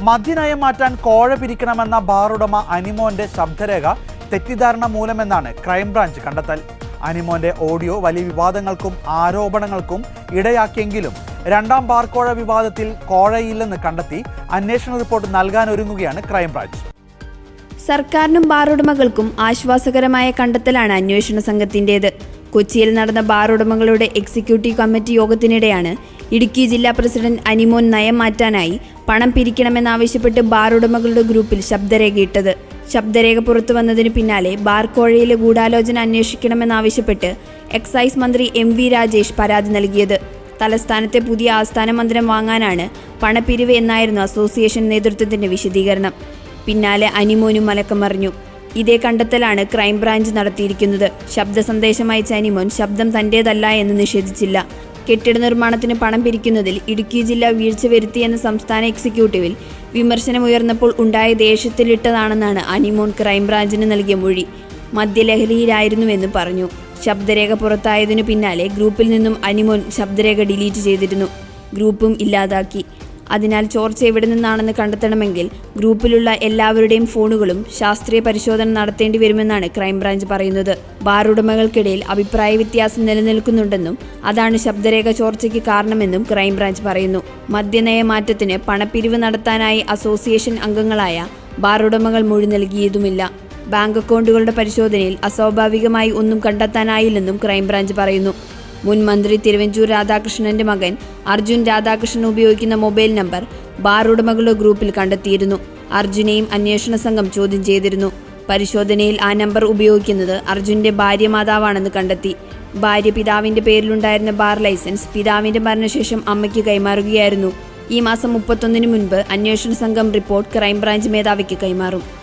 മദ്യനയം മാറ്റാൻ കോഴ പിരിക്കണമെന്ന ബാറുടമ അനിമോന്റെ ശബ്ദരേഖ തെറ്റിദ്ധാരണ മൂലമെന്നാണ് ക്രൈംബ്രാഞ്ച് കണ്ടെത്തൽ. അനിമോന്റെ ഓഡിയോ വലിയ വിവാദങ്ങൾക്കും ആരോപണങ്ങൾക്കും ഇടയാക്കിയെങ്കിലും രണ്ടാം ബാർ കോഴ വിവാദത്തിൽ കോഴയില്ലെന്ന് കണ്ടെത്തി അന്വേഷണ റിപ്പോർട്ട് നൽകാനൊരുങ്ങുകയാണ് ക്രൈംബ്രാഞ്ച്. സർക്കാരിനും ബാറുടമകൾക്കും ആശ്വാസകരമായ കണ്ടെത്തലാണ് അന്വേഷണ സംഘത്തിൻ്റേത്. കൊച്ചിയിൽ നടന്ന ബാറുടമകളുടെ എക്സിക്യൂട്ടീവ് കമ്മിറ്റി യോഗത്തിനിടെയാണ് ഇടുക്കി ജില്ലാ പ്രസിഡന്റ് അനിമോൻ നയം മാറ്റാനായി പണം പിരിക്കണമെന്നാവശ്യപ്പെട്ട് ബാറുടമകളുടെ ഗ്രൂപ്പിൽ ശബ്ദരേഖയിട്ടത്. ശബ്ദരേഖ പുറത്തു വന്നതിന് പിന്നാലെ ബാർ കോഴയിലെ ഗൂഢാലോചന അന്വേഷിക്കണമെന്നാവശ്യപ്പെട്ട് എക്സൈസ് മന്ത്രി MV രാജേഷ് പരാതി നൽകിയത്. തലസ്ഥാനത്തെ പുതിയ ആസ്ഥാന മന്ദിരം വാങ്ങാനാണ് പണപ്പിരിവ് എന്നായിരുന്നു അസോസിയേഷൻ നേതൃത്വത്തിന്റെ വിശദീകരണം. പിന്നാലെ അനിമോനും മലക്കം മറിഞ്ഞു. ഇതേ കണ്ടെത്തലാണ് ക്രൈംബ്രാഞ്ച് നടത്തിയിരിക്കുന്നത്. ശബ്ദ സന്ദേശം അയച്ച അനിമോൻ ശബ്ദം തന്റേതല്ല എന്ന് നിഷേധിച്ചില്ല. കെട്ടിട നിർമ്മാണത്തിന് പണം പിരിക്കുന്നതിൽ ഇടുക്കി ജില്ല വീഴ്ച വരുത്തിയെന്ന സംസ്ഥാന എക്സിക്യൂട്ടീവിൽ വിമർശനമുയർന്നപ്പോൾ ഉണ്ടായ ദേഷ്യത്തിലിട്ടതാണെന്നാണ് അനിമോൻ ക്രൈംബ്രാഞ്ചിന് നൽകിയ മൊഴി. മദ്യലഹരിയിലായിരുന്നുവെന്ന് പറഞ്ഞു. ശബ്ദരേഖ പുറത്തായതിനു പിന്നാലെ ഗ്രൂപ്പിൽ നിന്നും അനിമോൻ ശബ്ദരേഖ ഡിലീറ്റ് ചെയ്തിരുന്നു. ഗ്രൂപ്പും ഇല്ലാതാക്കി. അതിനാൽ ചോർച്ച എവിടെ നിന്നാണെന്ന് കണ്ടെത്തണമെങ്കിൽ ഗ്രൂപ്പിലുള്ള എല്ലാവരുടെയും ഫോണുകളും ശാസ്ത്രീയ പരിശോധന നടത്തേണ്ടി വരുമെന്നാണ് ക്രൈംബ്രാഞ്ച് പറയുന്നത്. ബാറുടമകൾക്കിടയിൽ അഭിപ്രായ വ്യത്യാസം നിലനിൽക്കുന്നുണ്ടെന്നും അതാണ് ശബ്ദരേഖ ചോർച്ചയ്ക്ക് കാരണമെന്നും ക്രൈംബ്രാഞ്ച് പറയുന്നു. മദ്യനയമാറ്റത്തിന് പണപ്പിരിവ് നടത്താനായി അസോസിയേഷൻ അംഗങ്ങളായ ബാറുടമകൾ മൊഴി നൽകിയതുമില്ല. ബാങ്ക് അക്കൗണ്ടുകളുടെ പരിശോധനയിൽ അസ്വാഭാവികമായി ഒന്നും കണ്ടെത്താനായില്ലെന്നും ക്രൈംബ്രാഞ്ച് പറയുന്നു. മുൻ മന്ത്രി തിരുവഞ്ചൂർ രാധാകൃഷ്ണന്റെ മകൻ അർജുൻ രാധാകൃഷ്ണൻ ഉപയോഗിക്കുന്ന മൊബൈൽ നമ്പർ ബാർ ഉടമകളുടെ ഗ്രൂപ്പിൽ കണ്ടെത്തിയിരുന്നു. അർജുനെയും അന്വേഷണ സംഘം ചോദ്യം ചെയ്തിരുന്നു. പരിശോധനയിൽ ആ നമ്പർ ഉപയോഗിക്കുന്നത് അർജുന്റെ ഭാര്യ മാതാവാണെന്ന് കണ്ടെത്തി. ഭാര്യ പിതാവിന്റെ പേരിലുണ്ടായിരുന്ന ബാർ ലൈസൻസ് പിതാവിന്റെ മരണശേഷം അമ്മയ്ക്ക് കൈമാറുകയായിരുന്നു. ഈ മാസം 31 മുൻപ് അന്വേഷണ സംഘം റിപ്പോർട്ട് ക്രൈംബ്രാഞ്ച് മേധാവിക്ക് കൈമാറും.